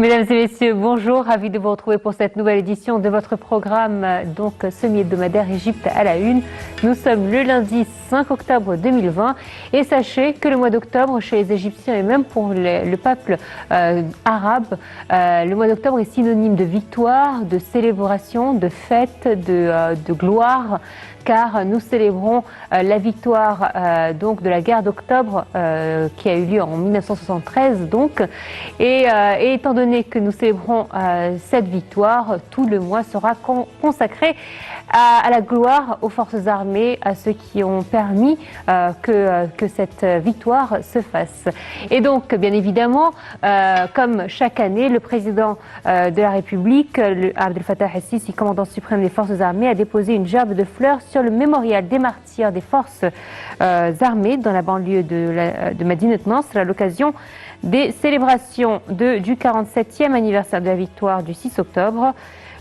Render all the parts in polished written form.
Mesdames et messieurs, bonjour, ravi de vous retrouver pour cette nouvelle édition de votre programme donc semi-hebdomadaire Égypte à la une. Nous sommes le lundi 5 octobre 2020 et sachez que le mois d'octobre chez les Égyptiens et même pour le peuple arabe, le mois d'octobre est synonyme de victoire, de célébration, de fête, de gloire. Car nous célébrons la victoire donc de la guerre d'octobre qui a eu lieu en 1973 donc et étant donné que nous célébrons cette victoire, tout le mois sera consacré à la gloire aux forces armées, à ceux qui ont permis que cette victoire se fasse. Et donc, bien évidemment, comme chaque année, le président de la République, Abdel Fattah el-Sisi, commandant suprême des forces armées, a déposé une gerbe de fleurs sur le mémorial des martyrs des forces armées dans la banlieue de Madinat Nasr à l'occasion des célébrations du 47e anniversaire de la victoire du 6 octobre.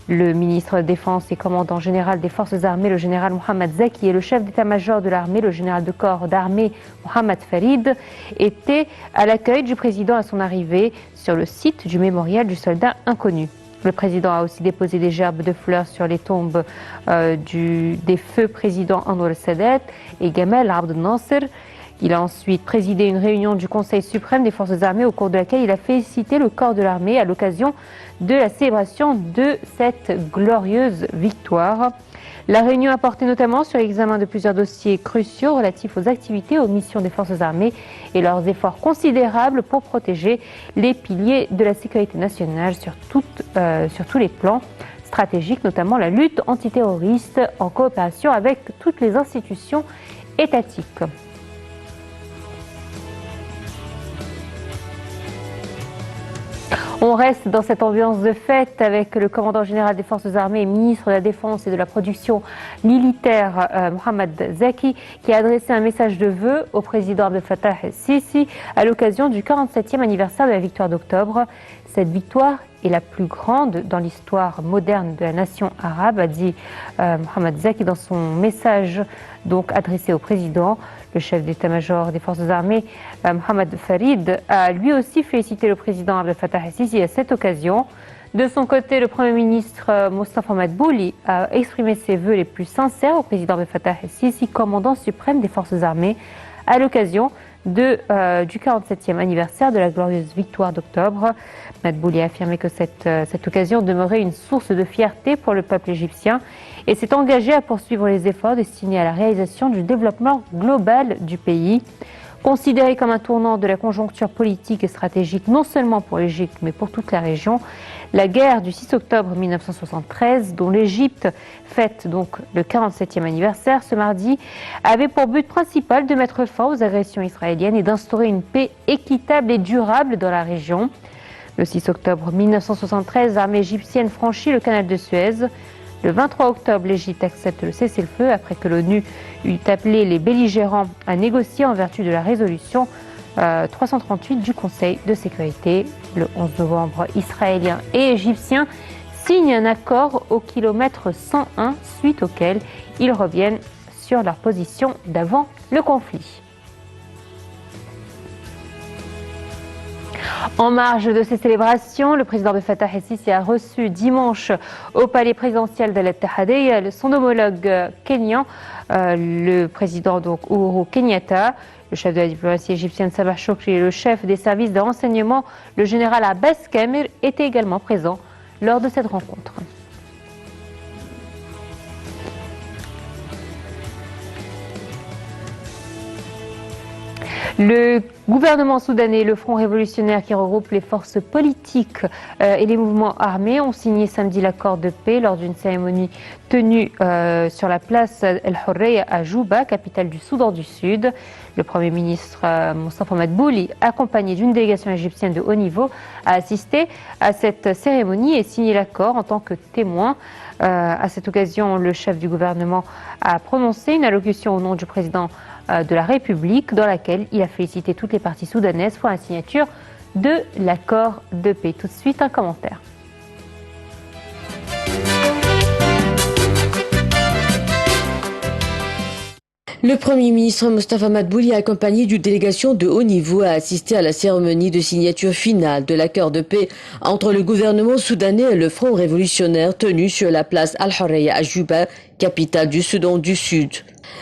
Le ministre de la Défense et commandant général des forces armées, le général Mohamed Zaki, et le chef d'état-major de l'armée, le général de corps d'armée Mohamed Farid, étaient à l'accueil du président à son arrivée sur le site du mémorial du soldat inconnu. Le président a aussi déposé des gerbes de fleurs sur les tombes des feux présidents Anwar el-Sadat et Gamal Abdel Nasser. Il a ensuite présidé une réunion du Conseil suprême des forces armées au cours de laquelle il a félicité le corps de l'armée à l'occasion de la célébration de cette glorieuse victoire. La réunion a porté notamment sur l'examen de plusieurs dossiers cruciaux relatifs aux activités et aux missions des forces armées et leurs efforts considérables pour protéger les piliers de la sécurité nationale sur tous les plans stratégiques, notamment la lutte antiterroriste en coopération avec toutes les institutions étatiques. On reste dans cette ambiance de fête avec le commandant général des forces armées et ministre de la Défense et de la production militaire Mohamed Zaki qui a adressé un message de vœux au président Abdel Fattah el-Sisi à l'occasion du 47e anniversaire de la victoire d'octobre. Cette victoire est la plus grande dans l'histoire moderne de la nation arabe, a dit Mohamed Zaki dans son message donc adressé au président. Le chef d'état-major des forces armées, Mohamed Farid, a lui aussi félicité le président Abdel Fattah el-Sisi à cette occasion. De son côté, le Premier ministre Mostafa Madbouli a exprimé ses vœux les plus sincères au président Abdel Fattah el-Sisi, commandant suprême des forces armées, à l'occasion du 47e anniversaire de la glorieuse victoire d'octobre. Madbouli a affirmé que cette occasion demeurait une source de fierté pour le peuple égyptien et s'est engagé à poursuivre les efforts destinés à la réalisation du développement global du pays. Considéré comme un tournant de la conjoncture politique et stratégique non seulement pour l'Égypte mais pour toute la région, la guerre du 6 octobre 1973, dont l'Égypte fête donc le 47e anniversaire ce mardi, avait pour but principal de mettre fin aux agressions israéliennes et d'instaurer une paix équitable et durable dans la région. Le 6 octobre 1973, l'armée égyptienne franchit le canal de Suez. Le 23 octobre, l'Égypte accepte le cessez-le-feu après que l'ONU eut appelé les belligérants à négocier en vertu de la résolution 338 du Conseil de sécurité. Le 11 novembre, Israéliens et Égyptiens signent un accord au kilomètre 101 suite auquel ils reviennent sur leur position d'avant le conflit. En marge de ces célébrations, le président Abdel Fattah el-Sisi a reçu dimanche au palais présidentiel d'Al-Ittihadiyya son homologue kényan, le président donc Uhuru Kenyatta, le chef de la diplomatie égyptienne Sabah Chokri et le chef des services de renseignement, le général Abbas Kamel, étaient également présents lors de cette rencontre. Le gouvernement soudanais et le Front révolutionnaire qui regroupe les forces politiques et les mouvements armés ont signé samedi l'accord de paix lors d'une cérémonie tenue sur la place El Horreya à Juba, capitale du Soudan du Sud. Le Premier ministre Mostafa Madbouli, accompagné d'une délégation égyptienne de haut niveau, a assisté à cette cérémonie et signé l'accord en tant que témoin. À cette occasion, le chef du gouvernement a prononcé une allocution au nom du président de la République dans laquelle il a félicité toutes les parties soudanaises pour la signature de l'accord de paix. Tout de suite, un commentaire. Le Premier ministre Mostafa Madbouli, accompagné d'une délégation de haut niveau, a assisté à la cérémonie de signature finale de l'accord de paix entre le gouvernement soudanais et le Front révolutionnaire tenu sur la place Al-Hurriya à Juba, capitale du Soudan du Sud.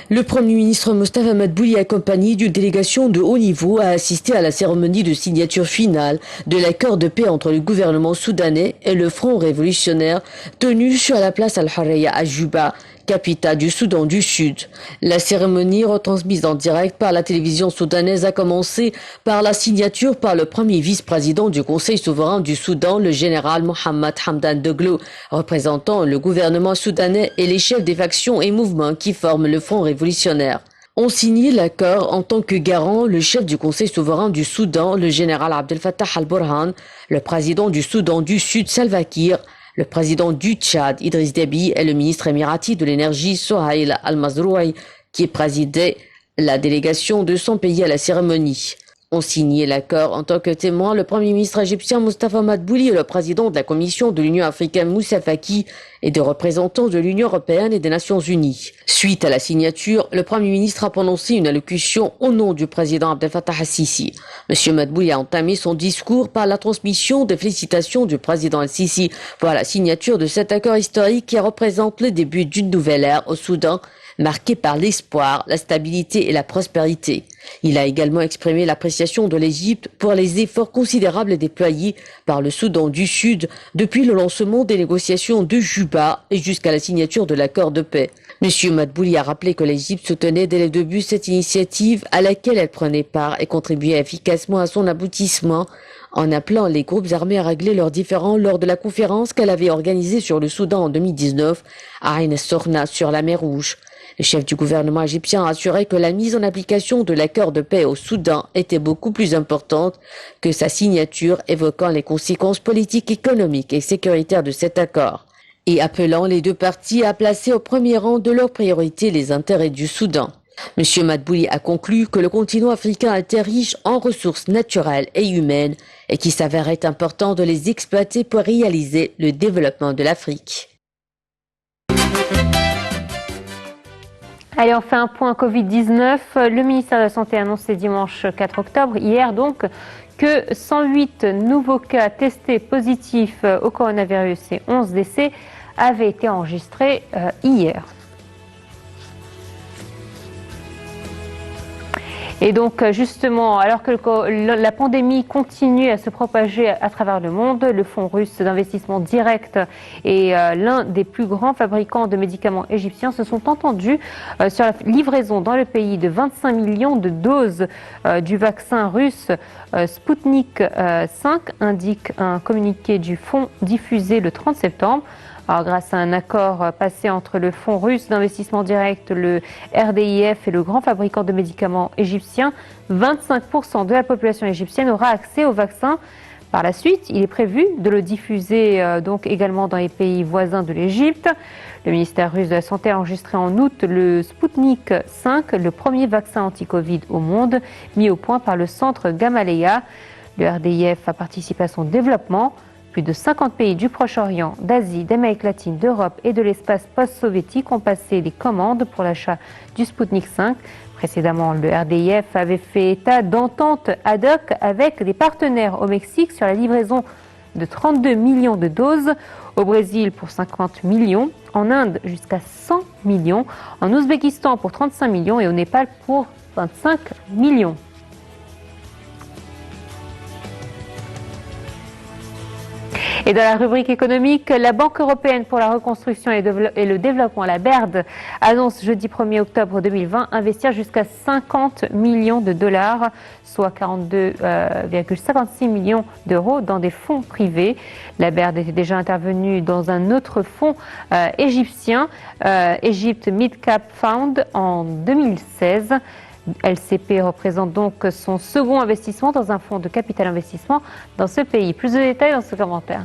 Le Premier ministre Mostafa Madbouli, accompagné d'une délégation de haut niveau, a assisté à la cérémonie de signature finale de l'accord de paix entre le gouvernement soudanais et le Front révolutionnaire tenu sur la place Al-Hurriya à Juba, capitale du Soudan du Sud. La cérémonie, retransmise en direct par la télévision soudanaise, a commencé par la signature par le premier vice-président du Conseil souverain du Soudan, le général Mohamed Hamdan Daglo, représentant le gouvernement soudanais et les chefs des factions et mouvements qui forment le Front révolutionnaire. Ont signé l'accord en tant que garant le chef du Conseil souverain du Soudan, le général Abdel Fattah al-Burhan, le président du Soudan du Sud, Salva Kiir, le président du Tchad, Idriss Déby, et le ministre émirati de l'énergie, Sohail al-Mazroui, qui présidait la délégation de son pays à la cérémonie. Ont signé l'accord en tant que témoin le Premier ministre égyptien Mostafa Madbouli et le président de la Commission de l'Union africaine Moussa Faki et des représentants de l'Union européenne et des Nations unies. Suite à la signature, le Premier ministre a prononcé une allocution au nom du président Abdel Fattah al-Sisi. M. Madbouli a entamé son discours par la transmission des félicitations du président al-Sisi pour la signature de cet accord historique qui représente le début d'une nouvelle ère au Soudan, marquée par l'espoir, la stabilité et la prospérité. Il a également exprimé l'appréciation de l'Égypte pour les efforts considérables déployés par le Soudan du Sud depuis le lancement des négociations de Juba et jusqu'à la signature de l'accord de paix. M. Madbouli a rappelé que l'Égypte soutenait dès le début cette initiative à laquelle elle prenait part et contribuait efficacement à son aboutissement en appelant les groupes armés à régler leurs différends lors de la conférence qu'elle avait organisée sur le Soudan en 2019 à Ain Sorna sur la mer Rouge. Le chef du gouvernement égyptien a assuré que la mise en application de l'accord de paix au Soudan était beaucoup plus importante que sa signature, évoquant les conséquences politiques, économiques et sécuritaires de cet accord et appelant les deux parties à placer au premier rang de leurs priorités les intérêts du Soudan. M. Madbouli a conclu que le continent africain était riche en ressources naturelles et humaines et qu'il s'avérait important de les exploiter pour réaliser le développement de l'Afrique. Allez, on fait un point Covid-19. Le ministère de la Santé a annoncé dimanche 4 octobre, hier donc, que 108 nouveaux cas testés positifs au coronavirus et 11 décès avaient été enregistrés hier. Et donc justement, alors que la pandémie continue à se propager à travers le monde, le Fonds russe d'investissement direct et l'un des plus grands fabricants de médicaments égyptiens se sont entendus sur la livraison dans le pays de 25 millions de doses du vaccin russe Sputnik 5, indique un communiqué du fonds diffusé le 30 septembre. Alors, grâce à un accord passé entre le Fonds russe d'investissement direct, le RDIF et le grand fabricant de médicaments égyptien, 25% de la population égyptienne aura accès au vaccin. Par la suite, il est prévu de le diffuser donc également dans les pays voisins de l'Égypte. Le ministère russe de la Santé a enregistré en août le Sputnik 5, le premier vaccin anti-Covid au monde, mis au point par le centre Gamaleya. Le RDIF a participé à son développement. Plus de 50 pays du Proche-Orient, d'Asie, d'Amérique latine, d'Europe et de l'espace post-soviétique ont passé des commandes pour l'achat du Sputnik 5. Précédemment, le RDIF avait fait état d'ententes ad hoc avec des partenaires au Mexique sur la livraison de 32 millions de doses, au Brésil pour 50 millions, en Inde jusqu'à 100 millions, en Ouzbékistan pour 35 millions et au Népal pour 25 millions. Et dans la rubrique économique, la Banque européenne pour la reconstruction et le développement, la BERD, annonce jeudi 1er octobre 2020 investir jusqu'à 50 millions de dollars, soit 42,56 millions d'euros dans des fonds privés. La BERD était déjà intervenue dans un autre fonds égyptien, Egypt Mid Cap Fund, en 2016. LCP représente donc son second investissement dans un fonds de capital investissement dans ce pays. Plus de détails dans ce commentaire.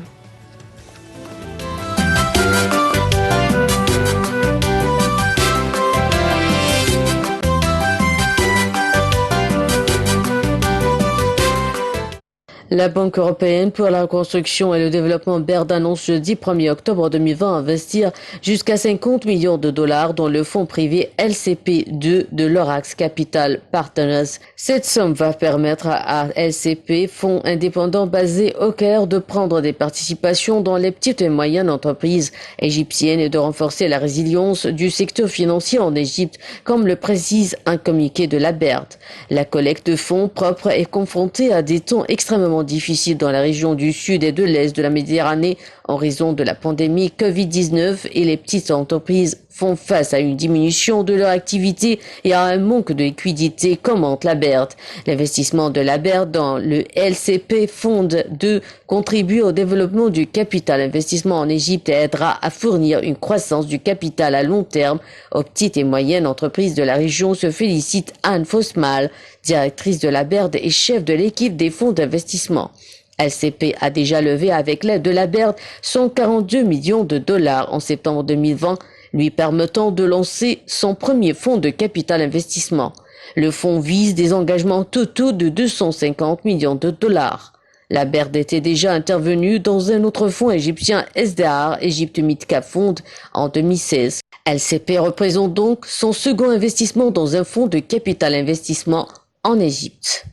La Banque européenne pour la reconstruction et le développement BERD annonce jeudi 1er octobre 2020 investir jusqu'à 50 millions de dollars dans le fonds privé LCP2 de Lorax Capital Partners. Cette somme va permettre à LCP, fonds indépendant basé au Caire, de prendre des participations dans les petites et moyennes entreprises égyptiennes et de renforcer la résilience du secteur financier en Égypte, comme le précise un communiqué de la BERD. La collecte de fonds propres est confrontée à des temps extrêmement difficile dans la région du sud et de l'est de la Méditerranée en raison de la pandémie Covid-19 et les petites entreprises font face à une diminution de leur activité et à un manque de liquidité, commente la BERD. L'investissement de la BERD dans le LCP Fond 2 contribue au développement du capital investissement en Égypte et aidera à fournir une croissance du capital à long terme aux petites et moyennes entreprises de la région, se félicite Anne Fosmal, directrice de la BERD et chef de l'équipe des fonds d'investissement. LCP a déjà levé avec l'aide de la BERD 142 millions de dollars en septembre 2020, lui permettant de lancer son premier fonds de capital investissement. Le fonds vise des engagements totaux de 250 millions de dollars. La BERD était déjà intervenue dans un autre fonds égyptien SDR, Egypt Mid-Cap Fund, en 2016. LCP représente donc son second investissement dans un fonds de capital investissement en Égypte.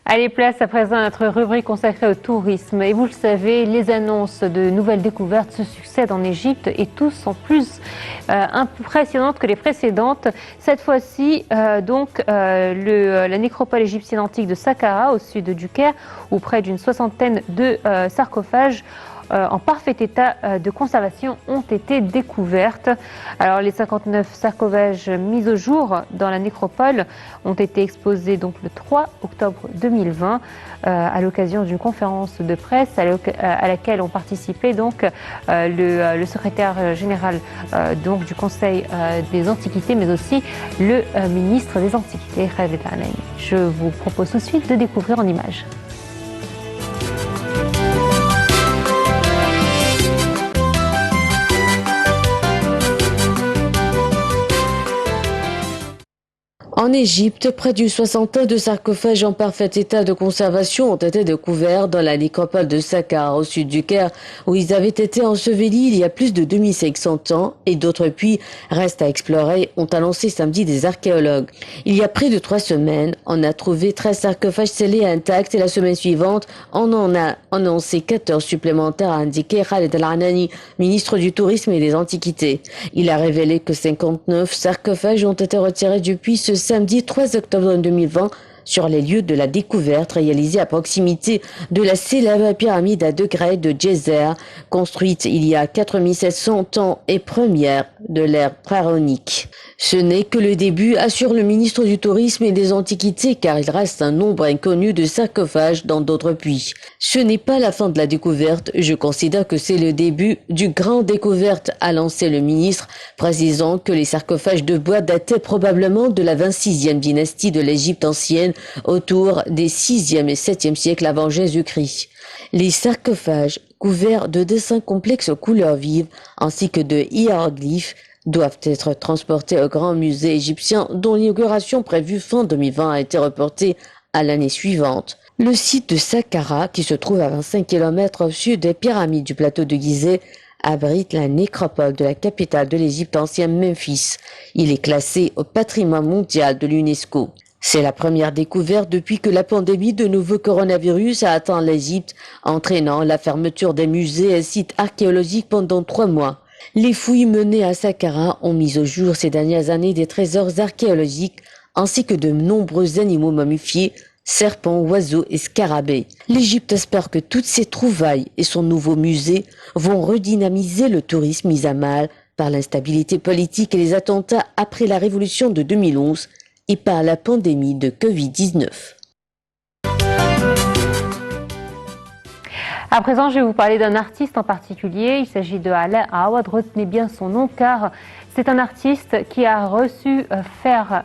Allez, place à présent à notre rubrique consacrée au tourisme. Et vous le savez, les annonces de nouvelles découvertes se succèdent en Égypte et tous sont plus impressionnantes que les précédentes. Cette fois-ci, la nécropole égyptienne antique de Saqqara, au sud du Caire, où près d'une soixantaine de sarcophages en parfait état de conservation ont été découvertes. Alors les 59 sarcophages mis au jour dans la nécropole ont été exposés donc le 3 octobre 2020 à l'occasion d'une conférence de presse à laquelle ont participé donc le secrétaire général donc du Conseil des Antiquités, mais aussi le ministre des Antiquités, Khaled El-Anani. Je vous propose tout de suite de découvrir en images. En Égypte, près d'une soixantaine de sarcophages en parfait état de conservation ont été découverts dans la nécropole de Saqqara, au sud du Caire, où ils avaient été ensevelis il y a plus de 2500 ans, et d'autres puits restent à explorer, ont annoncé samedi des archéologues. Il y a près de 3 semaines, on a trouvé 13 sarcophages scellés intacts, et la semaine suivante, on en a annoncé 14 supplémentaires, a indiqué Khaled El-Anani, ministre du Tourisme et des Antiquités. Il a révélé que 59 sarcophages ont été retirés du puits ce samedi 3 octobre 2020 sur les lieux de la découverte réalisée à proximité de la célèbre pyramide à 2 grès de Djezer, construite il y a 4700 ans et première de l'ère pharaonique. Ce n'est que le début, assure le ministre du Tourisme et des Antiquités, car il reste un nombre inconnu de sarcophages dans d'autres puits. Ce n'est pas la fin de la découverte, je considère que c'est le début du grand découverte, a lancé le ministre, précisant que les sarcophages de bois dataient probablement de la 26e dynastie de l'Égypte ancienne, autour des 6e et 7e siècles avant Jésus-Christ. Les sarcophages, couverts de dessins complexes aux couleurs vives, ainsi que de hiéroglyphes, doivent être transportés au Grand Musée égyptien, dont l'inauguration prévue fin 2020 a été reportée à l'année suivante. Le site de Saqqara, qui se trouve à 25 km au sud des pyramides du plateau de Gizeh, abrite la nécropole de la capitale de l'Égypte ancienne, Memphis. Il est classé au patrimoine mondial de l'UNESCO. C'est la première découverte depuis que la pandémie de nouveau coronavirus a atteint l'Égypte, entraînant la fermeture des musées et sites archéologiques pendant 3 mois. Les fouilles menées à Saqqara ont mis au jour ces dernières années des trésors archéologiques ainsi que de nombreux animaux momifiés, serpents, oiseaux et scarabées. L'Égypte espère que toutes ces trouvailles et son nouveau musée vont redynamiser le tourisme mis à mal par l'instabilité politique et les attentats après la révolution de 2011 et par la pandémie de Covid-19. À présent, je vais vous parler d'un artiste en particulier. Il s'agit de Alain Awad. Retenez bien son nom car c'est un artiste qui a su refaire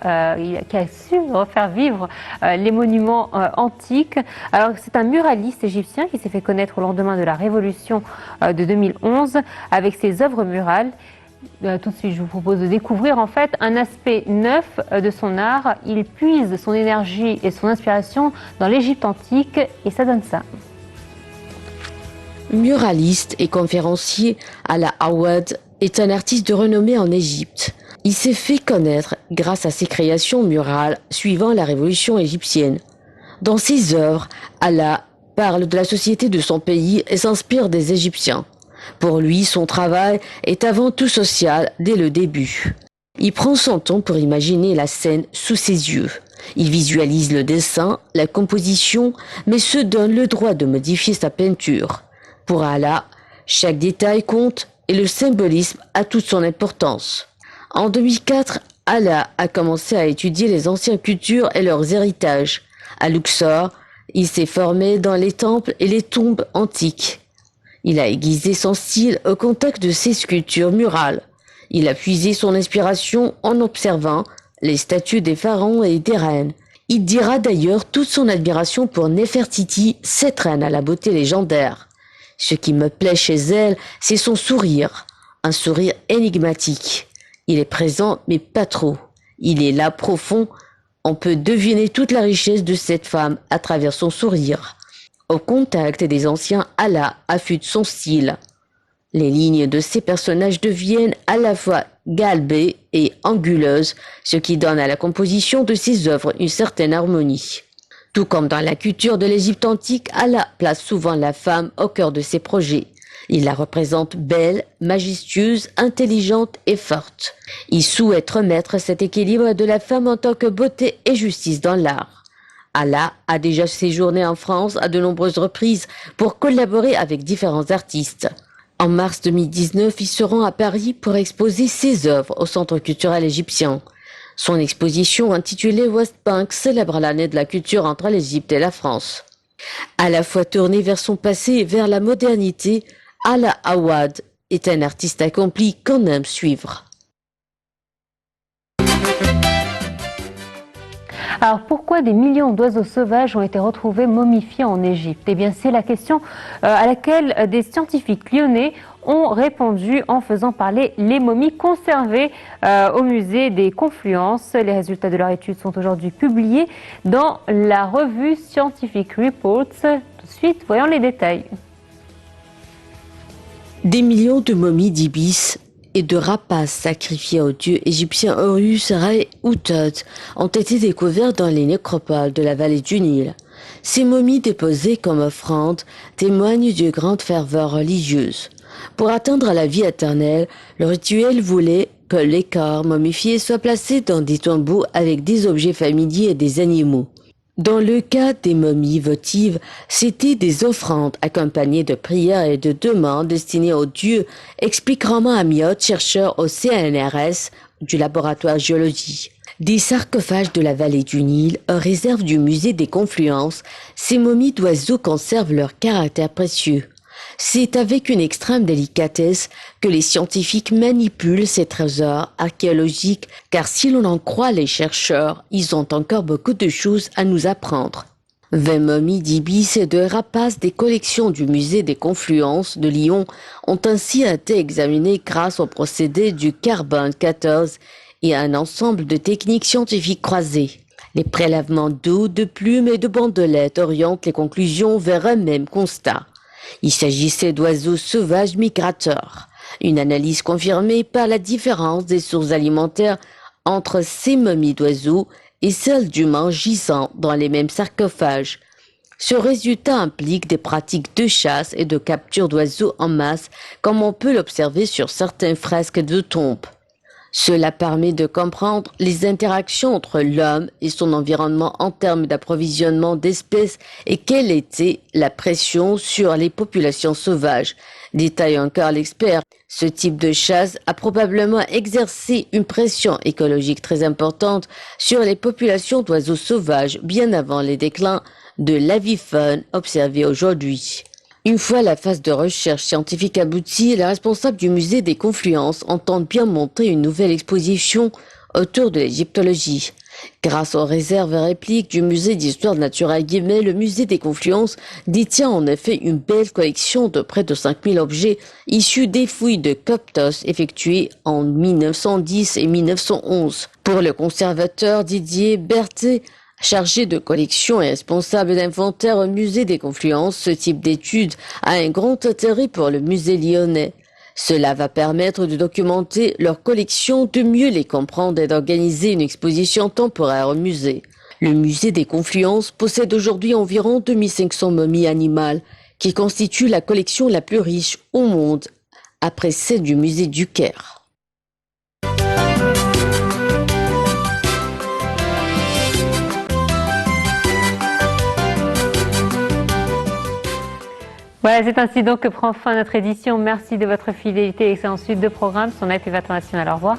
vivre les monuments antiques. Alors, c'est un muraliste égyptien qui s'est fait connaître au lendemain de la révolution de 2011 avec ses œuvres murales. Tout de suite, je vous propose de découvrir en fait un aspect neuf de son art. Il puise son énergie et son inspiration dans l'Égypte antique et ça donne ça. Muraliste et conférencier, Ala Awad est un artiste de renommée en Égypte. Il s'est fait connaître grâce à ses créations murales suivant la révolution égyptienne. Dans ses œuvres, Ala parle de la société de son pays et s'inspire des Égyptiens. Pour lui, son travail est avant tout social dès le début. Il prend son temps pour imaginer la scène sous ses yeux. Il visualise le dessin, la composition, mais se donne le droit de modifier sa peinture. Pour Ala, chaque détail compte et le symbolisme a toute son importance. En 2004, Ala a commencé à étudier les anciennes cultures et leurs héritages. À Luxor, il s'est formé dans les temples et les tombes antiques. Il a aiguisé son style au contact de ses sculptures murales. Il a puisé son inspiration en observant les statues des pharaons et des reines. Il dira d'ailleurs toute son admiration pour Néfertiti, cette reine à la beauté légendaire. Ce qui me plaît chez elle, c'est son sourire, un sourire énigmatique. Il est présent, mais pas trop. Il est là, profond. On peut deviner toute la richesse de cette femme à travers son sourire. Au contact des anciens, Ala affûte son style. Les lignes de ses personnages deviennent à la fois galbées et anguleuses, ce qui donne à la composition de ses œuvres une certaine harmonie. Tout comme dans la culture de l'Égypte antique, Ala place souvent la femme au cœur de ses projets. Il la représente belle, majestueuse, intelligente et forte. Il souhaite remettre cet équilibre de la femme en tant que beauté et justice dans l'art. Ala a déjà séjourné en France à de nombreuses reprises pour collaborer avec différents artistes. En mars 2019, il se rend à Paris pour exposer ses œuvres au Centre culturel égyptien. Son exposition intitulée West Bank célèbre l'année de la culture entre l'Égypte et la France. À la fois tourné vers son passé et vers la modernité, Ala Awad est un artiste accompli qu'on aime suivre. Alors pourquoi des millions d'oiseaux sauvages ont été retrouvés momifiés en Égypte? Eh bien c'est la question à laquelle des scientifiques lyonnais ont répondu en faisant parler les momies conservées au musée des Confluences. Les résultats de leur étude sont aujourd'hui publiés dans la revue Scientific Reports. Tout de suite, voyons les détails. Des millions de momies d'ibis et de rapaces sacrifiés au dieu égyptien Horus, Ré ou Thoth ont été découverts dans les nécropoles de la vallée du Nil. Ces momies déposées comme offrandes témoignent d'une grande ferveur religieuse. Pour atteindre la vie éternelle, le rituel voulait que les corps momifiés soient placés dans des tombeaux avec des objets familiers et des animaux. Dans le cas des momies votives, c'était des offrandes accompagnées de prières et de demandes destinées aux dieux, explique Romain Amiotte, chercheur au CNRS du laboratoire géologie. Des sarcophages de la vallée du Nil, réserve du musée des Confluences, ces momies d'oiseaux conservent leur caractère précieux. C'est avec une extrême délicatesse que les scientifiques manipulent ces trésors archéologiques, car si l'on en croit les chercheurs, ils ont encore beaucoup de choses à nous apprendre. 20 momies d'ibis et de rapaces des collections du musée des Confluences de Lyon ont ainsi été examinées grâce au procédé du carbone 14 et à un ensemble de techniques scientifiques croisées. Les prélèvements d'eau, de plumes et de bandelettes orientent les conclusions vers un même constat. Il s'agissait d'oiseaux sauvages migrateurs. Une analyse confirmée par la différence des sources alimentaires entre ces momies d'oiseaux et celles d'humains gisant dans les mêmes sarcophages. Ce résultat implique des pratiques de chasse et de capture d'oiseaux en masse, comme on peut l'observer sur certains fresques de tombes. Cela permet de comprendre les interactions entre l'homme et son environnement en termes d'approvisionnement d'espèces et quelle était la pression sur les populations sauvages. Détaille encore l'expert, ce type de chasse a probablement exercé une pression écologique très importante sur les populations d'oiseaux sauvages bien avant les déclins de l'avifaune observés aujourd'hui. Une fois la phase de recherche scientifique aboutie, les responsables du musée des Confluences entendent bien monter une nouvelle exposition autour de l'égyptologie. Grâce aux réserves et répliques du musée d'histoire naturelle Guimet, le musée des Confluences détient en effet une belle collection de près de 5000 objets issus des fouilles de Coptos effectuées en 1910 et 1911. Pour le conservateur Didier Berthet, chargé de collection et responsable d'inventaire au musée des Confluences, ce type d'étude a un grand intérêt pour le musée lyonnais. Cela va permettre de documenter leurs collections, de mieux les comprendre et d'organiser une exposition temporaire au musée. Le musée des Confluences possède aujourd'hui environ 2500 momies animales, qui constituent la collection la plus riche au monde, après celle du musée du Caire. Voilà, c'est ainsi donc que prend fin notre édition. Merci de votre fidélité et excellente suite de programmes sur Net et international. Au revoir.